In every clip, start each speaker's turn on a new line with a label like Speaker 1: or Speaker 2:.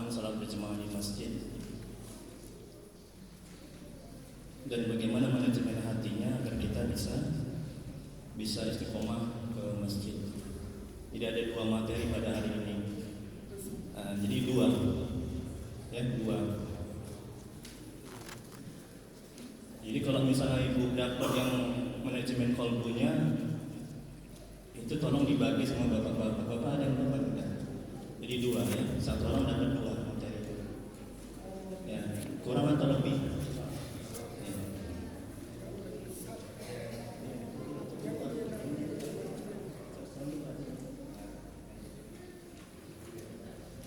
Speaker 1: keutamaan salat berjamaah di masjid dan bagaimana manajemen hatinya agar kita bisa istiqomah ke masjid. Jadi ada dua materi pada hari ini. Jadi dua. Jadi kalau misalnya ibu dapat yang manajemen kolbunya, itu tolong dibagi sama bapak-bapak. Bapak ada yang dapat tidak? Jadi dua ya, satu orang dapat dua materi. Ya, kurang atau lebih? Ya.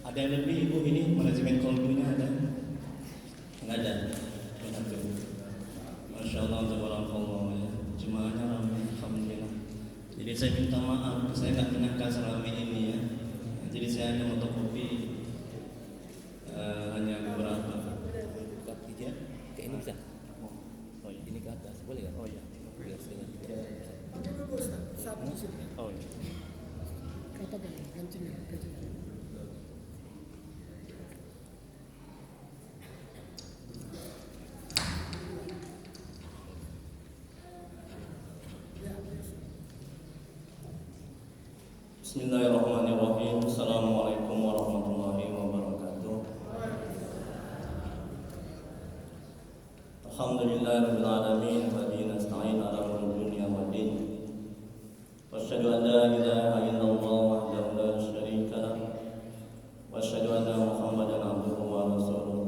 Speaker 1: Ada yang lebih ibu ini manajemen kolbunya ada? Enggak ada. Masya Allah, tabarakallah ya. Jemaahnya ramai, alhamdulillah. Jadi saya minta maaf, saya nggak menyangka seramai ini ya. Jadi saya hanya fotokopi hanya beberapa.
Speaker 2: Dia ke ini bisa? Oh ya. Ini ke atas, boleh nggak? Oh ya. Oh ya.
Speaker 3: Kata gantinya.
Speaker 1: Bismillahirrahmanirrahim. Assalamualaikum warahmatullahi wabarakatuh. Alhamdulillahirabbil alamin wa bihi nasta'in ala umuri dunya waddin. Wa asyhadu an la ilaha illallah wahdahu la syarika lah. Wa asyhadu anna Muhammadan abduhu wa rasuluh.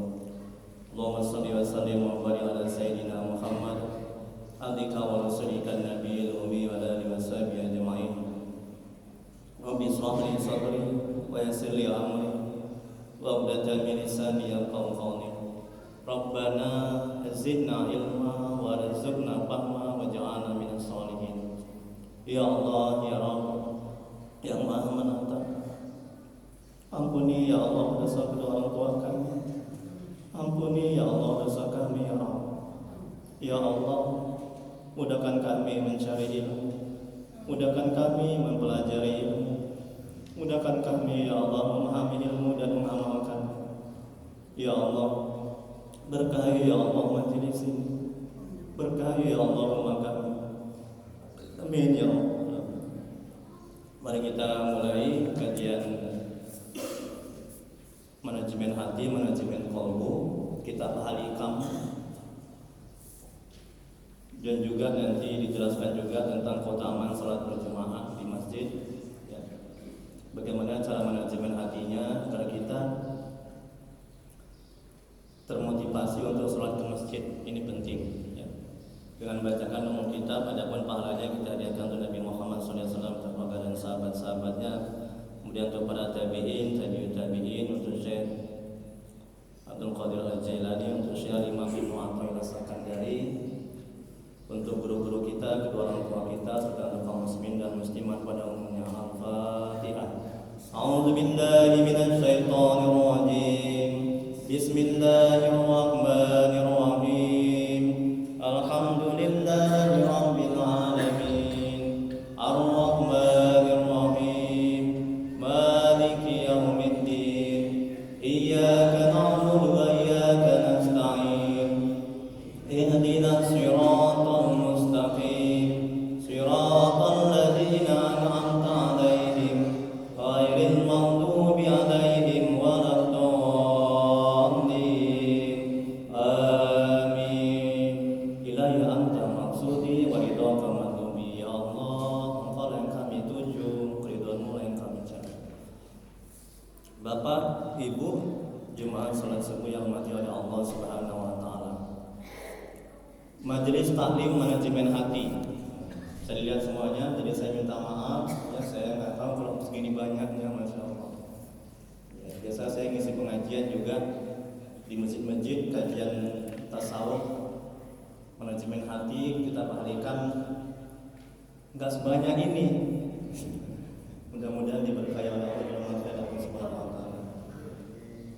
Speaker 1: Allahumma shalli wa sallim wa barik ala sayyidina Muhammad abdika wa rasulika nabiyil ummi wa alihi wa sahbihi ajma'in. Rabbi shrah li sadri wa yassir li amri wa uqdatan min lisani yafqahu qawli. Rabbana zidna ilma warzuqna fahma waj'alna minas sholihin. Ya Allah, ya Rabb, yang Maha Menatap, ampuni ya Allah dosa kedua orang tua kami. Ampuni ya Allah dosa kami ya Rabb. Ya Allah, mudahkan kami mencari ilmu, mudahkan kami mempelajari ilmu, mudahkan kami ya Allah memahami ilmu dan mengamalkan. Ya Allah, berkahi ya Allah majelis ini, berkahi ya Allah rumah kami. Amin ya Allah. Mari kita mulai kajian manajemen hati, manajemen kolbu, kitab Al-Hikam. Dan juga nanti dijelaskan juga tentang keutamaan salat berjamaah di masjid ya. Bagaimana cara manajemen hatinya agar kita termotivasi untuk salat ke masjid. Ini penting ya. Dengan bacakan umum kitab, adapun pahalanya kita hadiahkan untuk Nabi Muhammad SAW dan sahabat-sahabatnya. Kemudian untuk para tabi'in, tabi'ut tabi'in, untuk Syekh Abdul Qadir Al-Jailani, untuk Syekh Imam Ibnu Athaillah As-Sakandari, untuk guru-guru kita, kedua orang tua kita, serta untuk kaum muslimin dan muslimat pada umumnya. Al-Fatihah. A'udzu billahi minasy syaithanir rajim. Bismillahirrahmanirrahim. Alhamdulillahi rabbil alamin. Ar-Rahmanir Rahim. Maliki yaumiddin. Iyyaka na'budu wa iyyaka nasta'in. Ihdinas siratal mustaqim. Siratal ladzina an'amta 'alaihim ghairil maghdubi 'alaihim waladdallin. Amin. Ilahi anta maksudi wa ridhaka matlubi. Ya Allah, Engkau yang kami tuju, ridhomu yang kami cari. Bapak, Ibu, jemaah salat subuh yang dirahmati oleh Allah Subhanahu wa taala. Majelis taklim manajemen hati. Saya lihat semuanya, jadi saya minta maaf ya, saya nggak tahu kalau segini banyaknya, masya Allah. Ya, biasa saya ngisi pengajian juga di masjid-masjid, kajian tasawuf, manajemen hati, kita bahalikan nggak sebanyak ini. Mudah-mudahan diberkahi oleh Allah Subhanahu wa taala.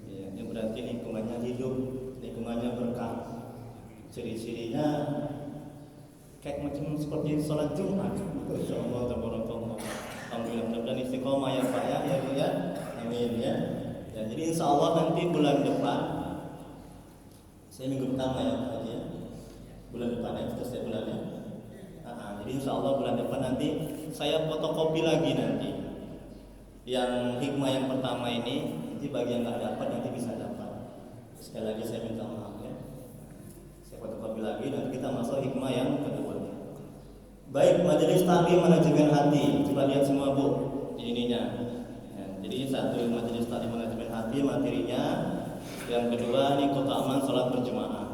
Speaker 1: Ya, ini berarti lingkungannya hidup, lingkungannya berkah. Ciri-cirinya kayak macam seperti sholat Jumat. Insyaallah tabarakallah. Alhamdulillah, mudah-mudahan istiqomah ya Pak ya, Bu ya. Amin ya. Ya, jadi insya Allah nanti bulan depan, saya minggu pertama ya Pak Haji ya, bulan depan ya, selesai bulannya. Jadi insya Allah bulan depan nanti saya fotokopi lagi nanti. Yang hikmah yang pertama ini, nanti bagi yang nggak dapat nanti bisa dapat. Sekali lagi saya minta maaf ya. Saya fotokopi lagi, nanti kita masuk hikmah yang kedua. Baik, majelis taklim manajemen hati. Coba lihat semua Bu, ininya. Ya, jadi satu majelis taklim manajemen hati materinya. Yang kedua ini keutamaan sholat berjamaah.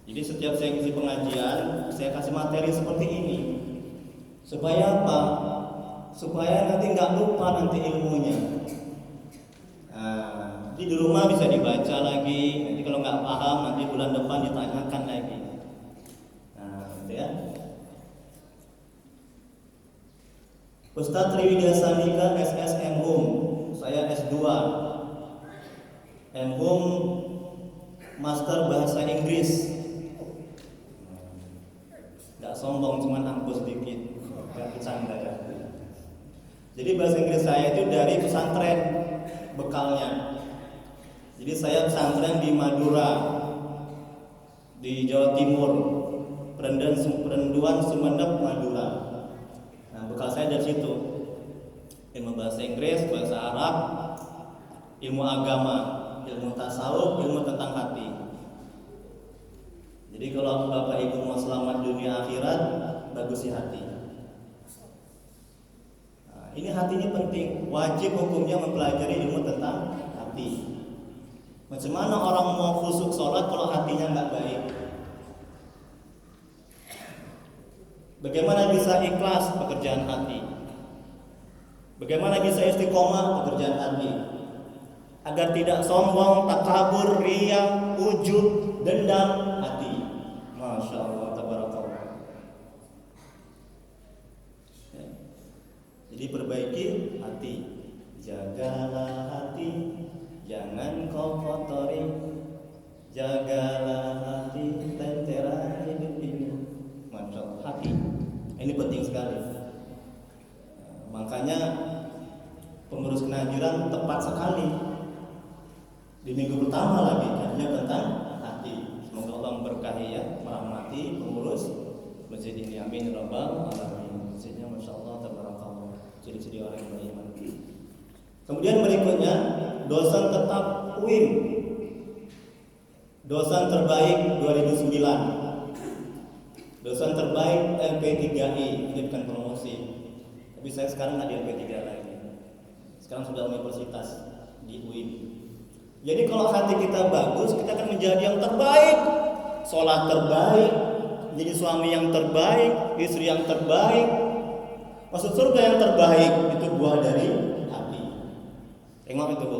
Speaker 1: Jadi setiap saya ngisi pengajian, saya kasih materi seperti ini. Supaya apa? Supaya nanti nggak lupa nanti ilmunya. Jadi di rumah bisa dibaca lagi. Nanti kalau nggak paham nanti bulan depan ditanyakan lagi. Gitu ya. Ustadz Triwidya Sandika SSM Hum, saya S2 M.Hum Master Bahasa Inggris. Nggak sombong, cuma ampus dikit, nggak bercanda ya. Jadi bahasa Inggris saya itu dari pesantren bekalnya. Jadi saya pesantren di Madura, di Jawa Timur, Perenduan Sumeneb Madura. Bekal saya dari situ, ilmu bahasa Inggris, bahasa Arab, ilmu agama, ilmu tasawuf, ilmu tentang hati. Jadi kalau Bapak Ibu mau selamat dunia akhirat, bagusi hati. Ini hati ini penting, wajib hukumnya mempelajari ilmu tentang hati. Macam mana orang mau khusyuk sholat kalau hatinya nggak baik? Bagaimana bisa ikhlas pekerjaan hati? Bagaimana bisa istiqomah pekerjaan hati? Agar tidak sombong, takabur, riya, ujub, dendam hati. Masya Allah, tabarakallah. Ya. Jadi perbaiki hati. Jagalah hati, jangan kau kotori. Jagalah hati, lentera hidup ini. Masya Allah, hati. Ini penting sekali. Makanya pengurus kenajiran tepat sekali di minggu pertama lagi kajian tentang hati. Semoga Allah memberkahi ya, merahmati pengurus masjid ini. Amin rabbal alamin. Masjidnya Masya Allah tabarakallah, ciri-ciri orang yang beriman. Kemudian berikutnya dosen tetap UIN, dosen terbaik 2009. Dosen terbaik LP3I, ini bukan promosi. Tapi saya sekarang nggak di LP3 lagi. Sekarang sudah universitas di UIN. Jadi kalau hati kita bagus, kita akan menjadi yang terbaik. Sholat terbaik, jadi suami yang terbaik, istri yang terbaik. Masuk surga yang terbaik, itu buah dari hati. Tengok itu Bu.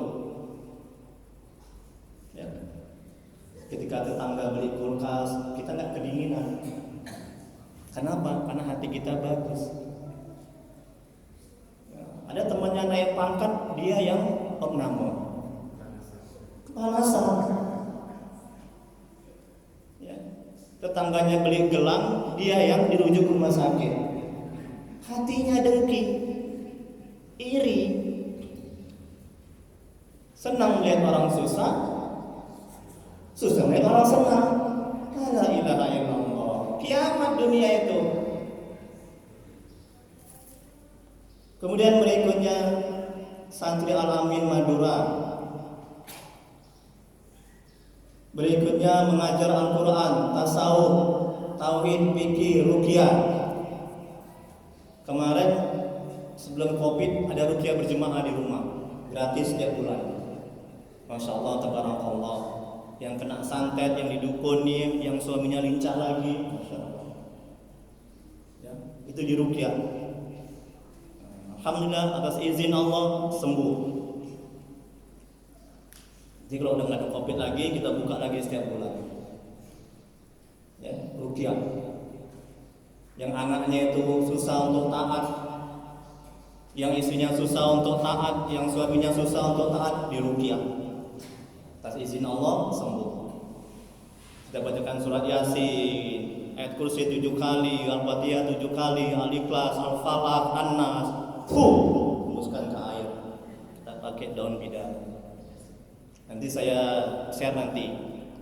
Speaker 1: Ya. Ketika tetangga beli kulkas, kita nggak kedinginan. Kenapa? Karena hati kita bagus. Ada temannya naik pangkat, dia yang opname, kepanasan. Ya. Tetangganya beli gelang, dia yang dirujuk ke rumah sakit. Hatinya dengki, iri, senang melihat orang susah, susah melihat orang senang. La ilaha illallah. Kiamat dunia itu. Kemudian berikutnya santri Al-Amin Madura. Berikutnya mengajar Al-Quran, tasawuf, tauhid, fikih, ruqyah. Kemarin sebelum Covid ada ruqyah berjemaah di rumah, gratis setiap bulan. Masya Allah, tabarakallah. Yang kena santet, yang didukuni, yang suaminya lincah lagi, Masya Allah. Ya, itu di ruqyah. Alhamdulillah atas izin Allah sembuh. Jadi kalau udah nggak ada Covid lagi, kita buka lagi setiap bulan. Ya, ruqyah. Yang anaknya itu susah untuk taat, yang istrinya susah untuk taat, yang suaminya susah untuk taat, di ruqyah. Atas izin Allah sembuh. Kita bacakan surat Yasin, ayat kursi 7 kali, Al-Fatihah 7 kali, Al-Ikhlas, Al-Falaq, An-Nas. Hembuskan ke air. Kita pakai daun bidang. Nanti saya share nanti.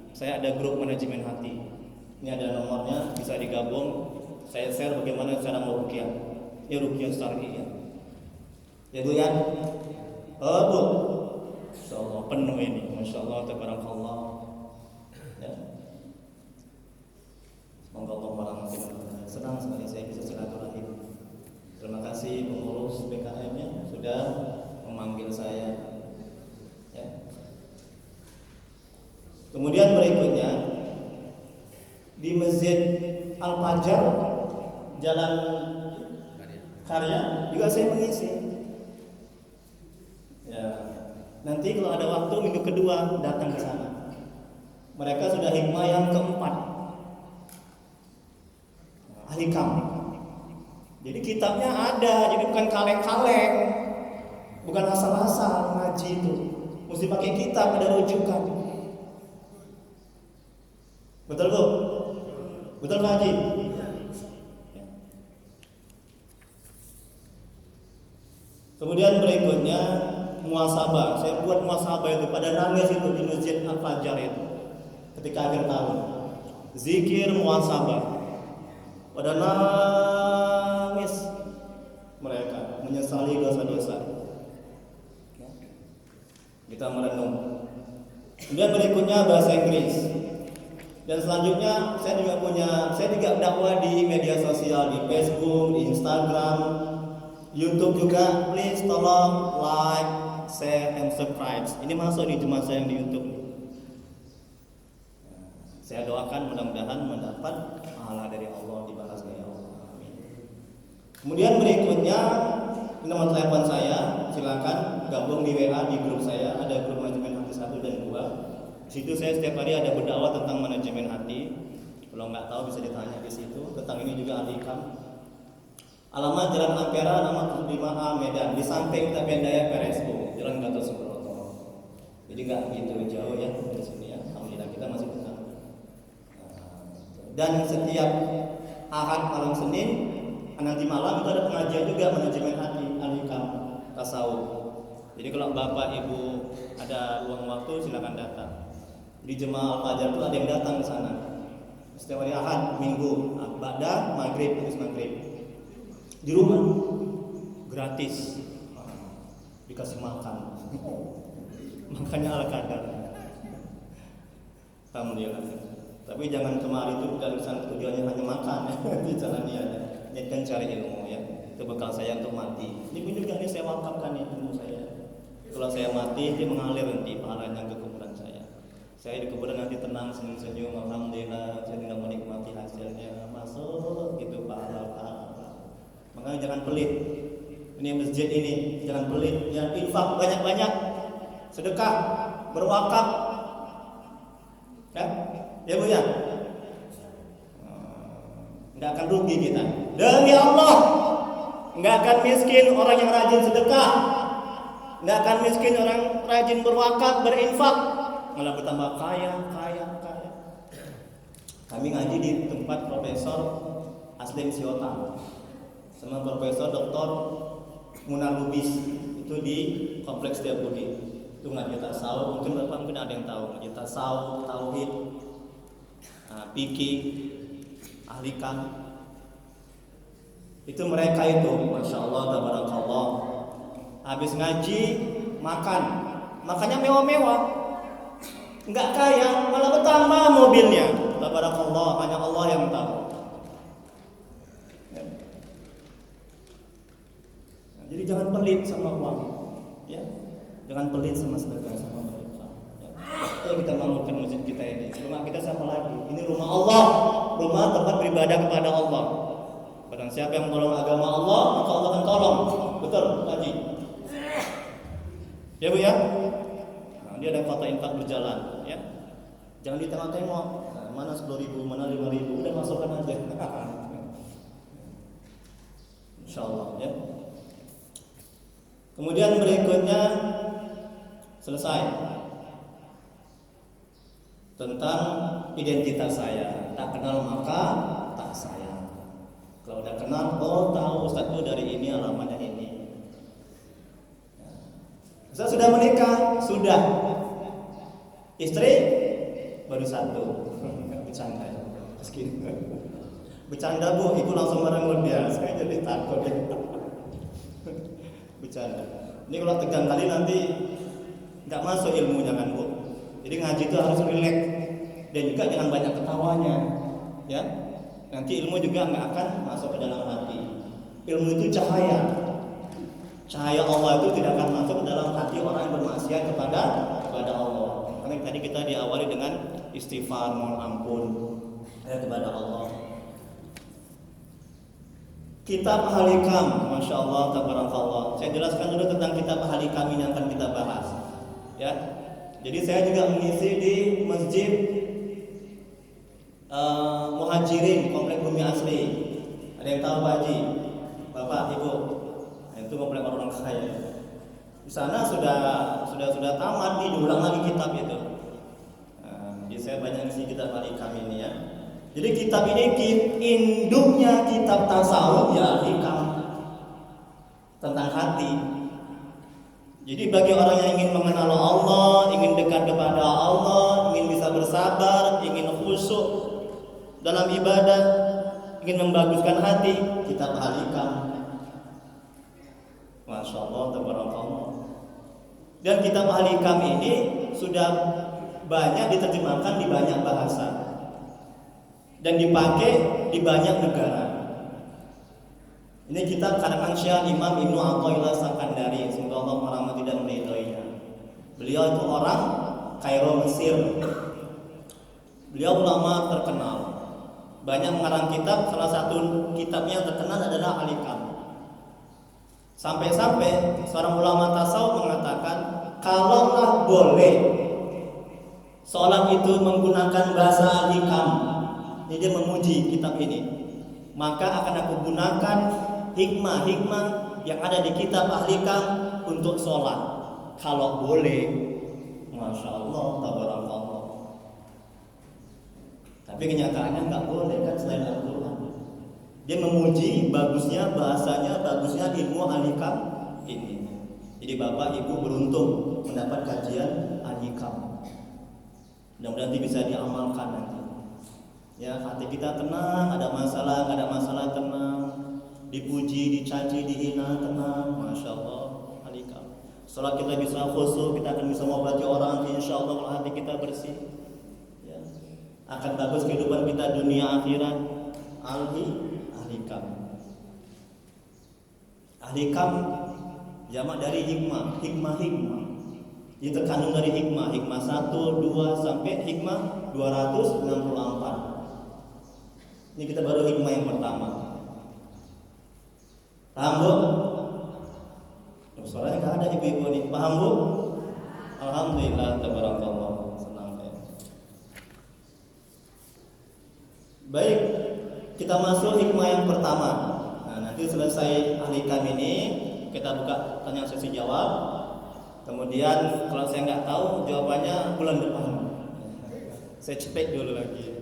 Speaker 1: Saya ada grup manajemen hati. Ini ada nomornya, bisa digabung. Saya share bagaimana cara meruqyah. Ini ruqyah syar'iyyah. Ya Bu ya. Oh Bu. Insyaallah penuh ini. Masyaallah tabarakallah. Ya. Semoga Allah merahmati. Senang sekali saya bisa silaturahim. Terima kasih pengurus PKM-nya sudah memanggil saya. Ya. Kemudian berikutnya di Masjid Al-Fajar Jalan Karya juga saya mengisi. Ya. Nanti kalau ada waktu minggu kedua datang ke sana. Mereka sudah hikmah yang keempat. Ahikam. Jadi kitabnya ada, jadi bukan kaleng-kaleng, bukan asal-asal ngaji itu. Mesti pakai kitab, ada rujukan. Betul Bu? Betul Pak Haji? Kemudian berikutnya muhasabah. Saya buat muhasabah itu pada nangis itu di Masjid Al-Fajar itu ketika akhir tahun. Zikir muhasabah. Pada nangis mereka menyesali dosa-dosa. Kita merenung. Kemudian berikutnya bahasa Inggris. Dan selanjutnya saya juga dakwah di media sosial, di Facebook, di Instagram, YouTube juga. Please tolong like, share, and subscribe. Ini masuk di jemaah saya yang di YouTube. Saya doakan mudah-mudahan mendapat pahala dari Allah, dibalas dari Allah. Amin. Kemudian berikutnya nomor telepon saya, silakan gabung di WA di grup saya. Ada grup manajemen hati 1 dan 2. Di situ saya setiap hari ada berdakwah tentang manajemen hati. Kalau nggak tahu bisa ditanya di situ. Tentang ini juga Al-Hikam. Alamat Jalan Ampera, nomor 75A Medan, di samping Tapian Daya PRSU, Jalan Gatot Subroto. Jadi nggak begitu jauh ya dari sini ya. Alhamdulillah kita masih dekat. Dan setiap Ahad malam Senin, nanti malam itu ada pengajian juga manajemen hati Al-Hikam tasawuf. Jadi kalau Bapak Ibu ada luang waktu silakan datang. Di Jemaah Al-Fajar itu ada yang datang ke sana. Setiap hari Ahad, Minggu, ba'da maghrib, habis maghrib. Di rumah gratis. Dikasih makan. Makannya ala kadar. Alhamdulillah. Tapi jangan kemari itu bukan tujuannya hanya makan ya. Di jalan niatnya. Niatkan cari ilmu ya. Itu bekal saya untuk mati. Ini pun juga ini saya wakafkan ya ilmu saya. Kalau saya mati, dia mengalir nanti pahalanya ke kuburan saya. Saya di kuburan nanti tenang, senyum-senyum, alhamdulillah, saya tinggal menikmati hasilnya. Masuk gitu pahala. Makanya jangan pelit. Ini masjid ini jangan pelit. Jangan infak banyak-banyak. Sedekah, berwakaf. Ya? Ya Bu ya? Nggak akan rugi kita. Demi Allah, nggak akan miskin orang yang rajin sedekah, nggak akan miskin orang rajin berwakaf, berinfak, malah bertambah kaya. Kami ngaji di tempat Profesor Aslim Siota sama Profesor Dr. Munar Lubis itu di Kompleks Setiabudi. Itu ngaji tasawuf, mungkin Bapak mungkin ada yang tahu ngaji tasawuf, tauhid, fikih, Al-Hikam. Itu mereka itu, masya Allah, tabarakallah. Habis ngaji makan, makannya mewah-mewah, nggak kaya, malah bertambah mobilnya. Tabarakallah, hanya Allah yang tahu. Jadi jangan pelit sama uang, ya. Jangan pelit sama sedekah, sama mereka. Ayo kita bangunkan masjid kita ini. Rumah kita siapa lagi? Ini rumah Allah, rumah tempat beribadah kepada Allah. Barang siapa yang menolong agama Allah, maka Allah akan tolong. Betul, Haji? Ya Bu ya? Nah, dia ada kota infak berjalan, ya. Jangan ditengok-tengok. Nah, mana 10.000, mana 5.000, udah masukkan aja. Insyaallah ya. Kemudian berikutnya selesai tentang identitas saya. Tak kenal maka tak sayang. Kalau udah kenal, oh tahu Ustaz itu dari ini, alamatnya ini. Ustaz sudah menikah? Sudah. Istri baru satu. Bercanda. Bercanda Bu, ibu langsung merenggut dia. Saya jadi takut. Bercanda. Ini kalau tegang kali nanti nggak masuk ilmunya kan Bu. Jadi ngaji itu harus rileks dan juga jangan banyak ketawanya, ya. Nanti ilmu juga nggak akan masuk ke dalam hati. Ilmu itu cahaya. Cahaya Allah itu tidak akan masuk ke dalam hati orang yang bermaksiat kepada Allah. Karena tadi kita diawali dengan istighfar, mohon ampun kepada Allah. Kitab Al-Hikam, Masya Allah, tabarakallah. Saya jelaskan dulu tentang kitab Al-Hikam ini yang akan kita bahas, ya. Jadi saya juga mengisi di Masjid Muhajirin Komplek Bumi Asri. Ada yang tahu Pak Haji? Bapak, Ibu? Nah, itu komplek orang kaya. Di sana sudah tamat nih, diulang lagi kitab itu. Jadi saya banyak isi kitab Al-Hikam ini, ya. Jadi kitab ini induknya kitab tasawuf, ya, Al-Hikam, tentang hati. Jadi bagi orang yang ingin mengenal Allah, ingin dekat kepada Allah, ingin bisa bersabar, ingin khusyuk dalam ibadah, ingin membaguskan hati, kitab Al-Hikam. Masya Allah, tabarakallah. Dan kitab Al-Hikam ini sudah banyak diterjemahkan di banyak bahasa dan dipakai di banyak negara. Ini kitab karangan Syekh Imam Ibnu Athaillah Sakandari, semoga Allah merahmati dan meridhoinya. Beliau itu orang Kairo, Mesir. Beliau ulama terkenal. Banyak mengarang kitab, salah satu kitabnya yang terkenal adalah Al-Hikam. Sampai-sampai seorang ulama tasawuf mengatakan, kalaulah boleh seorang itu menggunakan bahasa Al-Hikam, ini dia memuji kitab ini, maka akan aku gunakan hikmah-hikmah yang ada di kitab Al-Hikam untuk sholat. Kalau boleh, Masya Allah, tabarakallah. Tapi kenyataannya nggak boleh kan, selain Al-Quran. Dia memuji bagusnya bahasanya, bagusnya ilmu Al-Hikam ini. Jadi Bapak Ibu beruntung mendapat kajian Al-Hikam. Mudah-mudahan nanti bisa diamalkan nanti. Ya, hati kita tenang, ada masalah, nggak ada masalah, tenang. Dipuji, dicaci, dihina, tenang. Masya Allah, Al-Hikam. Setelah kita bisa khusyuk, kita akan bisa mengobati orang. Insya Allah kalau hati kita bersih, ya, akan bagus kehidupan kita dunia akhirat. Al-Hikam. Al-Hikam jamak dari hikmah. Hikmah. Itu terkandung dari hikmah. Hikmah 1, 2 sampai hikmah 264. Ini kita baru hikmah yang pertama. Paham Bu? Suaranya nggak ada ibu-ibu nih. Paham Bu? Alhamdulillah, tabarakallah. Senang saya. Baik, kita masuk hikmah yang pertama. Nah, nanti selesai Al-Hikam ini kita buka tanya sesi jawab. Kemudian kalau saya nggak tahu jawabannya bulan depan, saya cek dulu lagi.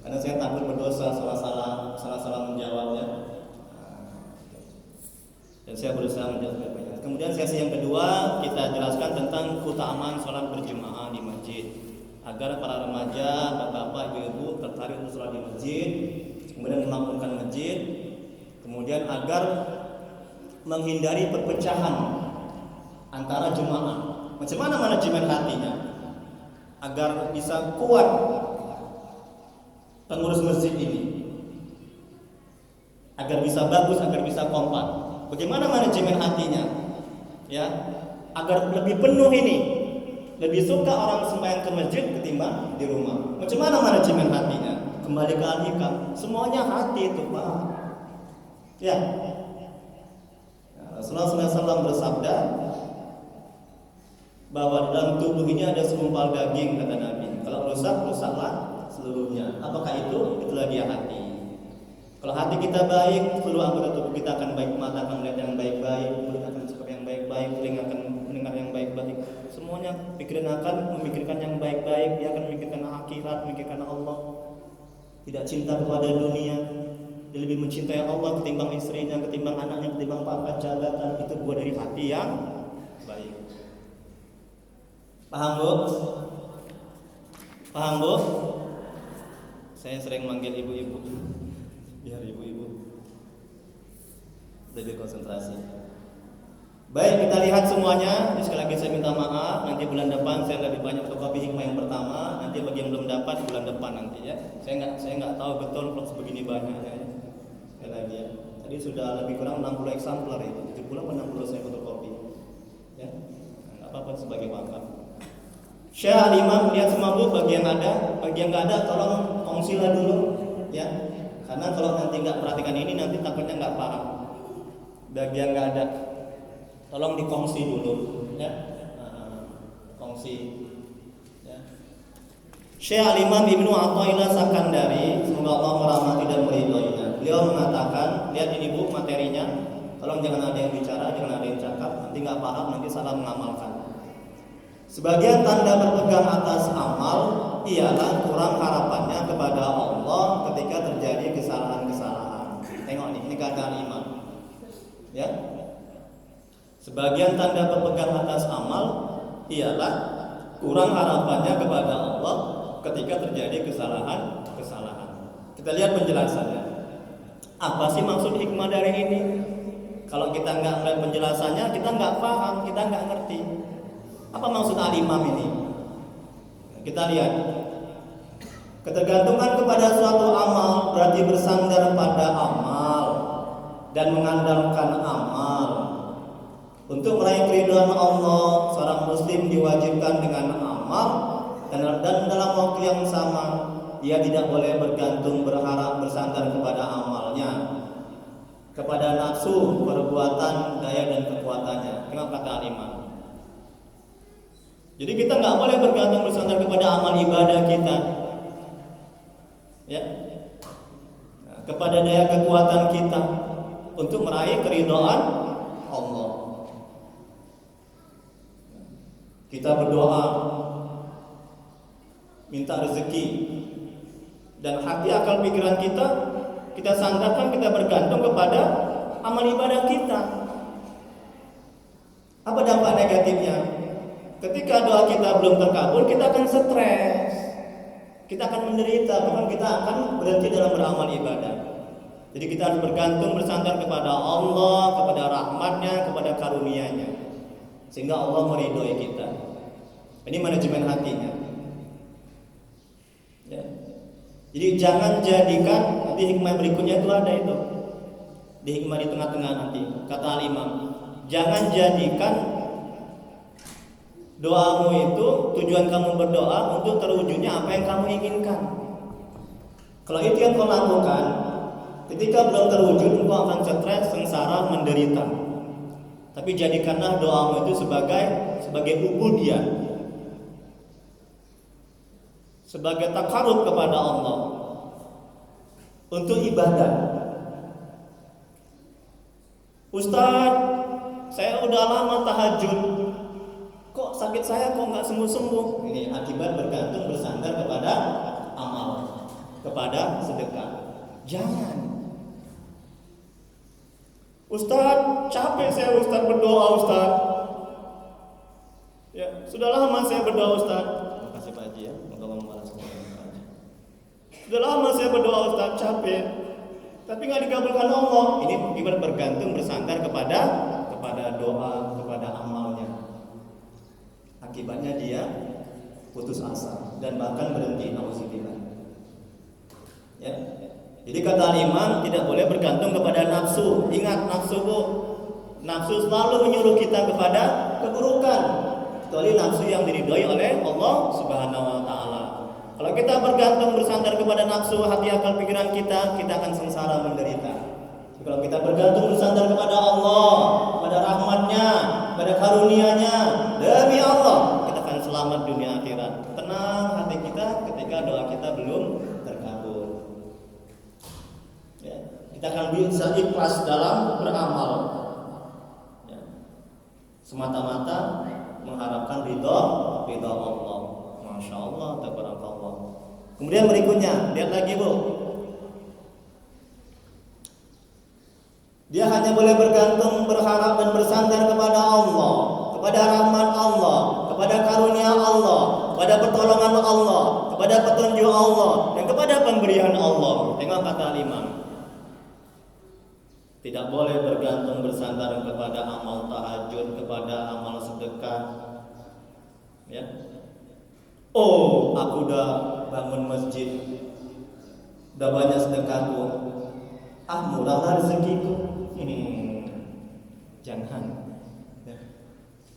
Speaker 1: Karena saya takut berdosa salah menjawabnya. Dan saya berusaha menjawab banyak. Kemudian sesi yang kedua kita jelaskan tentang keutamaan sholat berjemaah di masjid, agar para remaja, bapak-bapak, ibu-ibu tertarik untuk sholat di masjid, kemudian memakmurkan masjid, kemudian agar menghindari perpecahan antara jemaah. Macam mana manajemen hatinya agar bisa kuat pengurus masjid ini, agar bisa bagus, agar bisa kompak. Bagaimana manajemen hatinya, ya, agar lebih penuh ini, lebih suka orang sembahyang ke masjid ketimbang di rumah. Macam mana manajemen hatinya? Kembali ke Al-Hikam, semuanya hati itu Pak. Ya, Rasulullah SAW bersabda bahwa dalam tubuh ini ada segumpal daging, kata Nabi. Kalau rusak, rusaklah seluruhnya. Apakah itu? Itulah dia hati. Kalau hati kita baik, seluruh anggota tubuh kita akan baik. Mata akan melihat yang baik-baik, mulut akan bercakap yang baik-baik, telinga akan mendengar yang baik-baik. Semuanya pikiran akan memikirkan yang baik-baik. Dia akan memikirkan akhirat, memikirkan Allah. Tidak cinta kepada dunia. Dia lebih mencintai Allah ketimbang istrinya, ketimbang anaknya, ketimbang pangkat jabatan. Itu buah dari hati yang baik. Paham Bu? Paham Bu? Saya sering manggil ibu-ibu, biar ibu-ibu lebih konsentrasi. Baik, kita lihat semuanya. Sekali lagi saya minta maaf. Nanti bulan depan saya lebih banyak fotokopi hikmah yang pertama. Nanti bagi yang belum dapat bulan depan nanti ya. Saya nggak tahu betul kalau sebegini banyaknya. Ya. Sekali lagi ya. Tadi sudah lebih kurang 60 eksemplar itu. 70 atau 60 saya fotokopi. Ya, nggak apa-apa sebagai wakaf. Syekh Al-Imam lihat semua Bu, bagi yang ada, bagi yang nggak ada tolong kongsilah dulu ya. Karena kalau nanti nggak perhatikan ini nanti takutnya nggak paham. Bagi yang nggak ada tolong dikongsi dulu ya. Kongsi ya. Syekh Al-Imam Ibnu Athaillah Sakandari, semoga Allah merahmati dan meridhoinya. Beliau mengatakan, lihat ini Bu materinya. Tolong jangan ada yang bicara, jangan ada yang cakap, nanti nggak paham, nanti salah mengamalkan. Sebagian tanda berpegang atas amal ialah kurang harapannya kepada Allah ketika terjadi kesalahan-kesalahan. Tengok ini kata Imam. Ya. Sebagian tanda berpegang atas amal ialah kurang harapannya kepada Allah ketika terjadi kesalahan-kesalahan. Kita lihat penjelasannya. Apa sih maksud hikmah dari ini? Kalau kita nggak melihat penjelasannya, kita nggak paham, kita nggak ngerti. Apa maksud Al-Imam ini? Kita lihat. Ketergantungan kepada suatu amal berarti bersandar pada amal dan mengandalkan amal. Untuk meraih keridhaan Allah, seorang muslim diwajibkan dengan amal dan dalam waktu yang sama ia tidak boleh bergantung berharap bersandar kepada amalnya, kepada nafsu, perbuatan, daya dan kekuatannya. Tengok kata Al-Imam. Jadi kita nggak boleh bergantung bersandar kepada amal ibadah kita, ya, kepada daya kekuatan kita untuk meraih keridhaan Allah. Kita berdoa, minta rezeki, dan hati akal pikiran kita sandarkan, kita bergantung kepada amal ibadah kita. Apa dampak negatifnya? Ketika doa kita belum terkabul, kita akan stres, kita akan menderita, bahkan kita akan berhenti dalam beramal ibadah. Jadi kita harus bergantung bersandar kepada Allah, kepada rahmatnya, kepada karunia-Nya, sehingga Allah meridhoi kita. Ini manajemen hatinya. Ya. Jadi jangan jadikan, nanti hikmah berikutnya itu ada itu. Di hikmah di tengah-tengah nanti kata Al-Imam, jangan jadikan doamu itu tujuan kamu berdoa untuk terwujudnya apa yang kamu inginkan. Kalau itu yang kau lakukan, ketika belum terwujud engkau akan stres, sengsara, menderita. Tapi jadikanlah doamu itu sebagai ubudiyah, sebagai takarub kepada Allah, untuk ibadah. Ustaz, saya udah lama tahajud, kok sakit saya kok nggak sembuh-sembuh? Ini akibat bergantung bersandar kepada amal, kepada sedekah. Jangan. Ustaz, capek saya Ustaz berdoa Ustaz. Ya, sudah lama saya berdoa Ustaz. Terima kasih Pak Haji ya, semoga Allah membalas Pak Haji. Sudah lama saya berdoa Ustaz, capek, tapi nggak dikabulkan Allah. Ini akibat bergantung bersandar kepada doa, kepada amalnya. Akibatnya dia putus asa dan bahkan berhenti, nauzubillah. Ya. Jadi kata Imam, tidak boleh bergantung kepada nafsu. Ingat nafsu Bu, nafsu selalu menyuruh kita kepada keburukan, kecuali nafsu yang diridhoi oleh Allah Subhanahu wa taala. Kalau kita bergantung bersandar kepada nafsu, hati akal pikiran kita akan sengsara, menderita. Kalau kita bergantung bersandar kepada Allah, kepada rahmatnya, kepada karunia-Nya, demi Allah kita akan selamat dunia akhirat. Tenang hati kita ketika doa kita belum terkabul. Ya, kita akan bisa ikhlas dalam beramal. Ya. Semata-mata mengharapkan ridha Allah. Masya Allah, tabarakallah. Kemudian berikutnya, lihat lagi Bu. Dia hanya boleh bergantung, berharap dan bersandar kepada Allah, kepada rahmat Allah, kepada karunia Allah, kepada pertolongan Allah, kepada petunjuk Allah, dan kepada pemberian Allah. Tengok kata Imam. Tidak boleh bergantung bersandar kepada amal tahajud, kepada amal sedekah. Ya. Oh, aku udah bangun masjid, udah banyak sedekahku. Murahlah rezekiku. Jangan. Ya.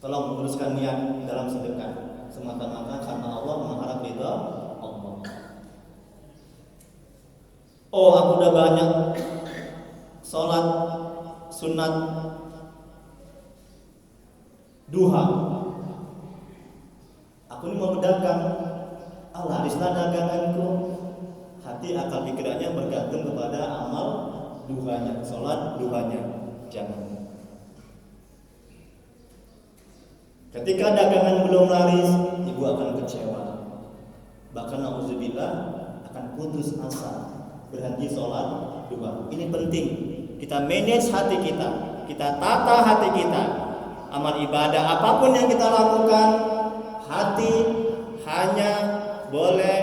Speaker 1: Tolong luruskan niat dalam sedekah semata-mata karena Allah, mengharap ridha Allah. Oh, aku udah banyak sholat sunat duha. Aku ini mau berdagang. Larislah daganganku. Hati, akal, pikirannya bergantung kepada amal duhanya, sholat duhanya. Jangan. Ketika dagangan belum laris, ibu akan kecewa. Bahkan na'udzubillah akan putus asa, berhenti sholat duha. Ini penting. Kita manage hati kita, kita tata hati kita. Amal ibadah apapun yang kita lakukan, hati hanya boleh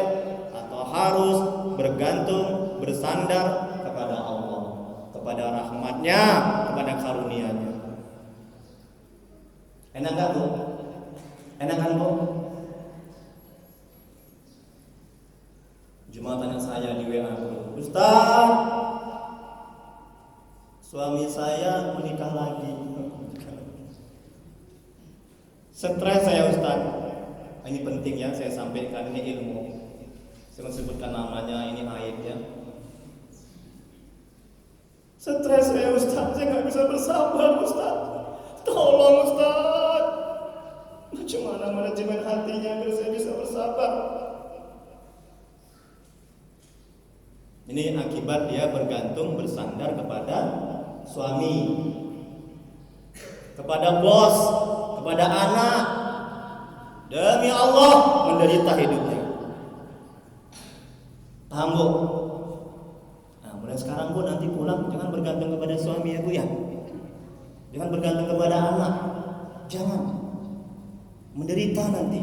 Speaker 1: atau harus bergantung, bersandar kepada Allah, kepada rahmatnya, kepada karunia-Nya. Enak gak Bu? Enak kan Bu? Cuma tanya saya di WA, Ustaz, suami saya menikah lagi. Stres saya Ustaz. Ini penting ya saya sampaikan, ini ilmu. Saya sebutkan namanya, ini ayat ya. Stres saya Ustaz, saya gak bisa bersabar Ustaz. Tolong Ustaz. Bagaimana manajemen hatinya agar saya bisa bersabar? Ini akibat dia bergantung, bersandar kepada suami, kepada bos, kepada anak. Demi Allah menderita hidupnya. Paham Bu? Nah, mulai sekarang Bu nanti pulang jangan bergantung kepada suami ya Bu ya. Jangan bergantung kepada anak. Jangan. Menderita nanti.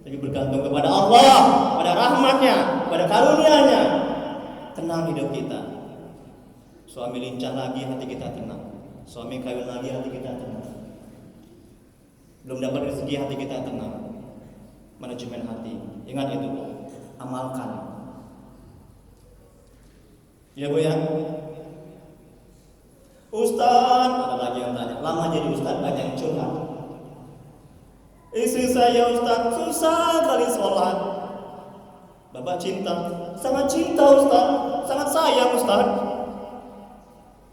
Speaker 1: Tapi bergantung kepada Allah, pada rahmatnya, pada karunia-Nya. Tenang hidup kita. Suami lincah lagi, hati kita tenang. Suami kawin lagi, hati kita tenang. Belum dapat rezeki, hati kita tenang. Manajemen hati. Ingat itu, amalkan. Ya Bu ya. Ustaz, ada lagi yang tanya. Lama jadi Ustaz, banyak yang curhat. Istri saya Ustaz, susah kali sholat. Bapak cinta, sangat cinta Ustaz, sangat sayang Ustaz.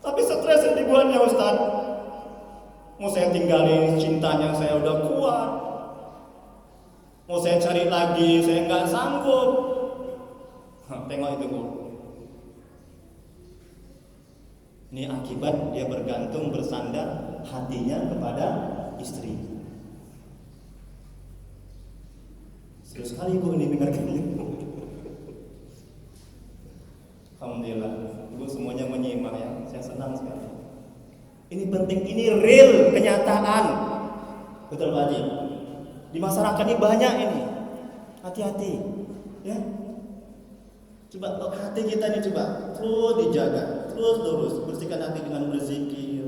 Speaker 1: Tapi stres yang dibuatnya Ustaz. Mau saya tinggalin cintanya, saya udah kuat. Mau saya cari lagi, saya nggak sanggup. Tengok itu Bu. Ini akibat dia bergantung, bersandar hatinya kepada istri. Serius sekali Bu ini dengarkan. Alhamdulillah, Ibu semuanya menyimak ya. Saya senang sekali. Ini penting, ini real, kenyataan. Betul Pak Haji? Di masyarakat ini banyak ini. Hati-hati, ya. Coba hati kita ini coba terus dijaga, terus lurus, bersihkan hati dengan berzikir,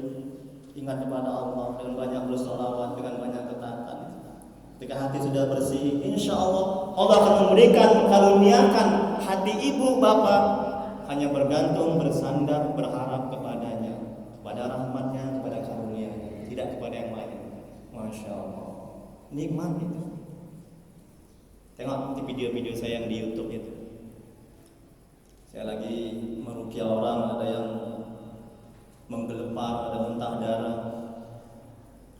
Speaker 1: ingat kepada Allah dengan banyak bersolawat, dengan banyak ketaatan. Ketika hati sudah bersih, insya Allah Allah akan memberikan, karuniakan hati ibu bapak hanya bergantung, bersandar, berharap kepadanya, kepada rahmatnya, kepada karunia-Nya, tidak kepada yang lain. Masya Allah, nikmat itu. Tengok di video-video saya yang di YouTube itu. Saya lagi meruqyah orang, ada yang menggelepar, ada muntah darah,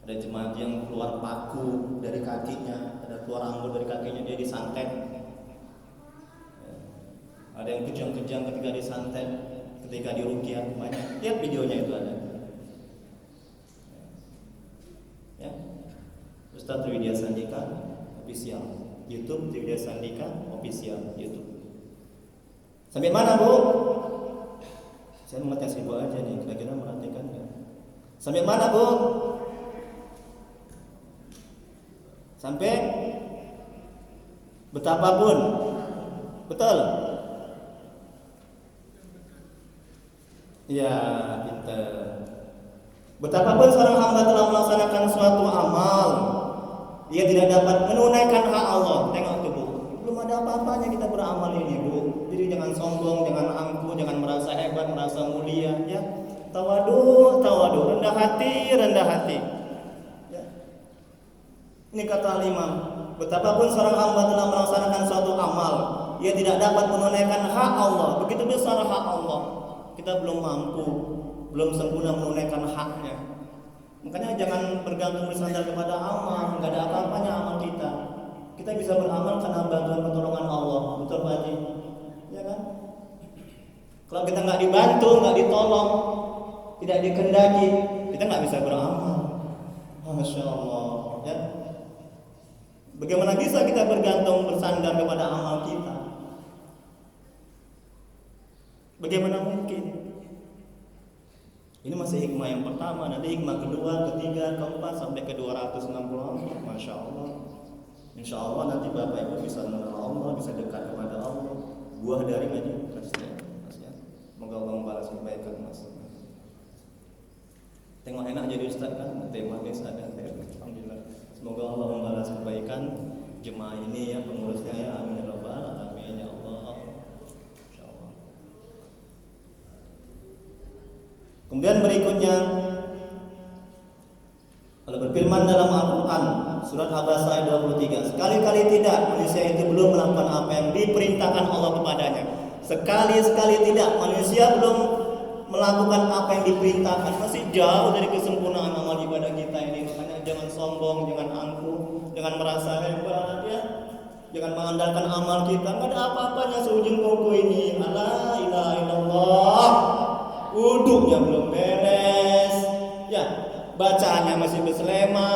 Speaker 1: ada jemaah yang keluar paku dari kakinya, ada keluar rambut dari kakinya, dia disantet. Ada yang kejang-kejang ketika disantet, ketika diruqyah, banyak. Lihat videonya itu ada. Ya, Ustaz Widya Sandika official YouTube, Widya Sandika official YouTube. Sampai mana Bu? Saya mengetes Ibu aja nih, kira-kira merhatikan nggak? Sampai mana Bu? Sampai Betapapun, betul? Ya, pintar. Betapapun seorang hamba telah melaksanakan suatu amal, ia tidak dapat menunaikan hak Allah. Tengok tuh Bu, belum ada apa-apanya kita beramal ini Bu. Jadi jangan sombong, jangan angkuh, jangan merasa hebat, merasa mulia. Ya, tawadu, rendah hati. Ya. Ini kata Al-Imam, betapapun seorang hamba telah melaksanakan suatu amal, ia tidak dapat menunaikan hak Allah. Begitu besar hak Allah, kita belum mampu, belum sempurna menunaikan haknya. Makanya jangan bergantung bersandar kepada amal, nggak ada apa-apanya amal kita. Kita bisa beramal karena bantuan pertolongan Allah, betul Pak Haji? Ya kan? Kalau kita nggak dibantu, nggak ditolong, tidak dikehendaki, kita nggak bisa beramal. Masya Allah. Ya. Bagaimana bisa kita bergantung bersandar kepada amal kita? Bagaimana mungkin? Ini masih hikmah yang pertama, nanti hikmah kedua, ketiga, keempat sampai ke 264. Masya Allah. Insya Allah nanti Bapak Ibu bisa mengenal Allah, bisa dekat kepada Allah. Buah dari ngaji, Mas ya. Semoga Allah membalas kebaikan Mas. Tengok enak jadi Ustaz kan, tema desa dan alhamdulillah. Semoga Allah membalas kebaikan jemaah ini ya, pengurusnya ya, amin ya rabbal alamin ya Allah. Insyaallah. Kemudian berikutnya Allah berfirman dalam Al-Qur'an surat Abasa ayat 23, sekali-kali tidak manusia itu belum melakukan apa yang diperintahkan Allah kepadanya. Sekali-sekali tidak manusia belum melakukan apa yang diperintahkan, masih jauh dari kesempurnaan amal ibadah kita ini. Makanya jangan sombong, jangan angkuh, jangan merasa hebat ya. Jangan mengandalkan amal kita, enggak ada apa-apanya seujung kuku ini. La ilaha illallah. Wuduknya belum beres. Ya, bacaannya masih berselema.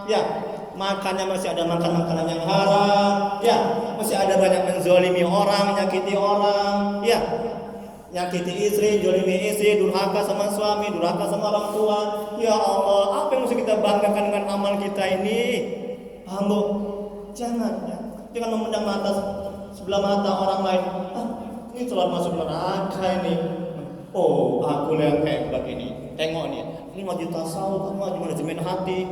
Speaker 1: Ya, makannya masih ada makan-makanan yang haram. Ya, masih ada banyak menzolimi orang, menyakiti orang. Ya, nyakiti istri, jolimi istri, durhaka sama suami, durhaka sama orang tua. Ya Allah, apa yang mesti kita banggakan dengan amal kita ini? Paham Bu? Jangan ya. Jangan memandang mata sebelah mata orang lain. Ini telah masuk neraka ini. Oh, aku yang hebat ini. Tengok nih, ini wajib tasawuf, wajib manajemen hati.